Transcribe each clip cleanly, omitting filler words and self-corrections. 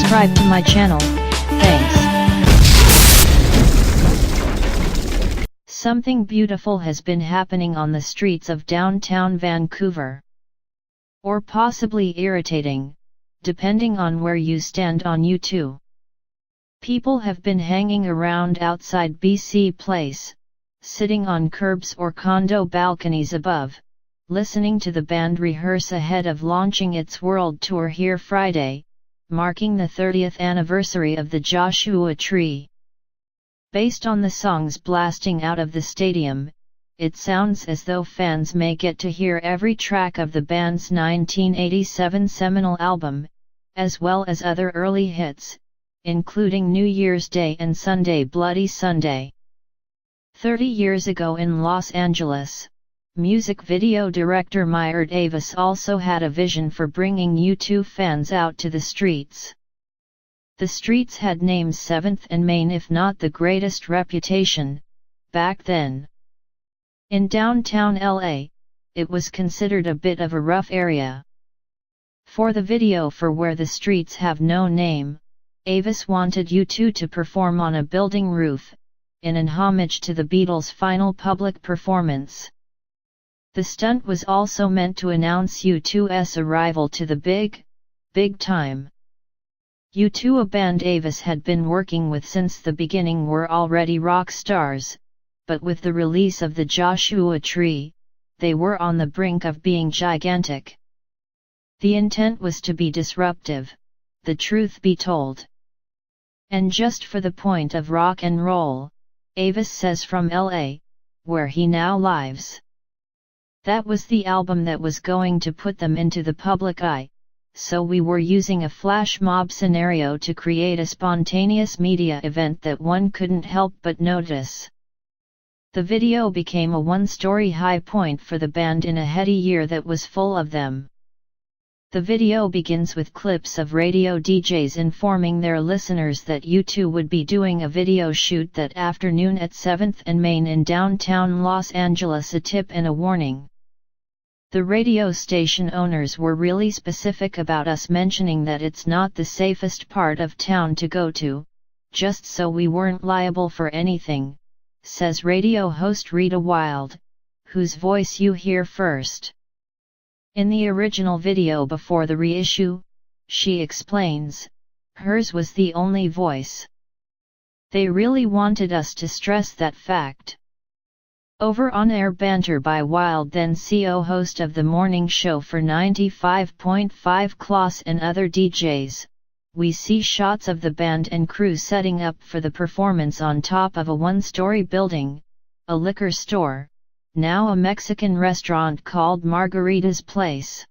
subscribe to my channel, thanks. Something beautiful has been happening on the streets of downtown Vancouver. Or possibly irritating, depending on where you stand on YouTube. People have been hanging around outside BC Place, sitting on curbs or condo balconies above, listening to the band rehearse ahead of launching its world tour here Friday, marking the 30th anniversary of the Joshua Tree. Based on the songs blasting out of the stadium, it sounds as though fans may get to hear every track of the band's 1987 seminal album, as well as other early hits, including New Year's Day and Sunday Bloody Sunday. 30 years ago in Los Angeles, music video director Meiert Avis also had a vision for bringing U2 fans out to the streets. The streets had named 7th and Main if not the greatest reputation, back then. In downtown LA, it was considered a bit of a rough area. For the video for Where the Streets Have No Name, Avis wanted U2 to perform on a building roof, in an homage to the Beatles' final public performance. The stunt was also meant to announce U2's arrival to the big time. U2, a band Avis had been working with since the beginning, were already rock stars, but with the release of the Joshua Tree, they were on the brink of being gigantic. The intent was to be disruptive, the truth be told. And just for the point of rock and roll, Avis says from LA, where he now lives. That was the album that was going to put them into the public eye, so we were using a flash mob scenario to create a spontaneous media event that one couldn't help but notice. The video became a one-story high point for the band in a heady year that was full of them. The video begins with clips of radio DJs informing their listeners that U2 would be doing a video shoot that afternoon at 7th and Main in downtown Los Angeles, a tip and a warning. The radio station owners were really specific about us mentioning that it's not the safest part of town to go to, just so we weren't liable for anything, says radio host Rita Wilde, whose voice you hear first. In the original video before the reissue, she explains, hers was the only voice. They really wanted us to stress that fact. Over on-air banter by Wilde, then co-host of the morning show for 95.5 Klaus and other DJs, we see shots of the band and crew setting up for the performance on top of a one-story building, a liquor store, now a Mexican restaurant called Margarita's Place.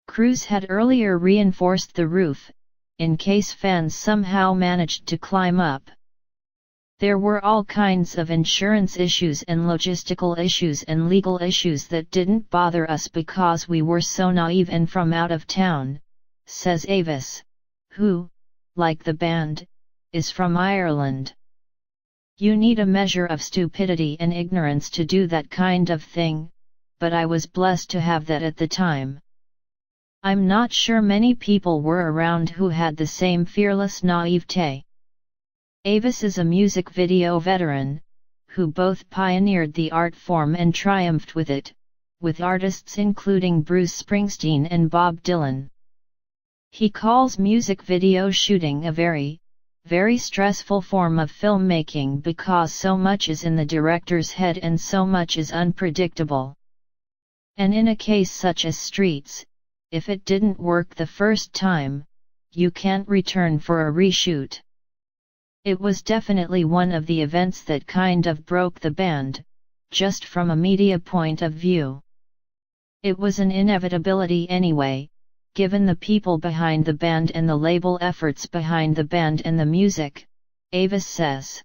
Crews had earlier reinforced the roof, in case fans somehow managed to climb up. There were all kinds of insurance issues and logistical issues and legal issues that didn't bother us because we were so naive and from out of town, says Avis, who, like the band, is from Ireland. You need a measure of stupidity and ignorance to do that kind of thing, but I was blessed to have that at the time. I'm not sure many people were around who had the same fearless naivete. Avis is a music video veteran, who both pioneered the art form and triumphed with it, with artists including Bruce Springsteen and Bob Dylan. He calls music video shooting a very stressful form of filmmaking because so much is in the director's head and so much is unpredictable. And in a case such as Streets, if it didn't work the first time, you can't return for a reshoot. It was definitely one of the events that kind of broke the band, just from a media point of view. It was an inevitability anyway, given the people behind the band and the label efforts behind the band and the music, Avis says.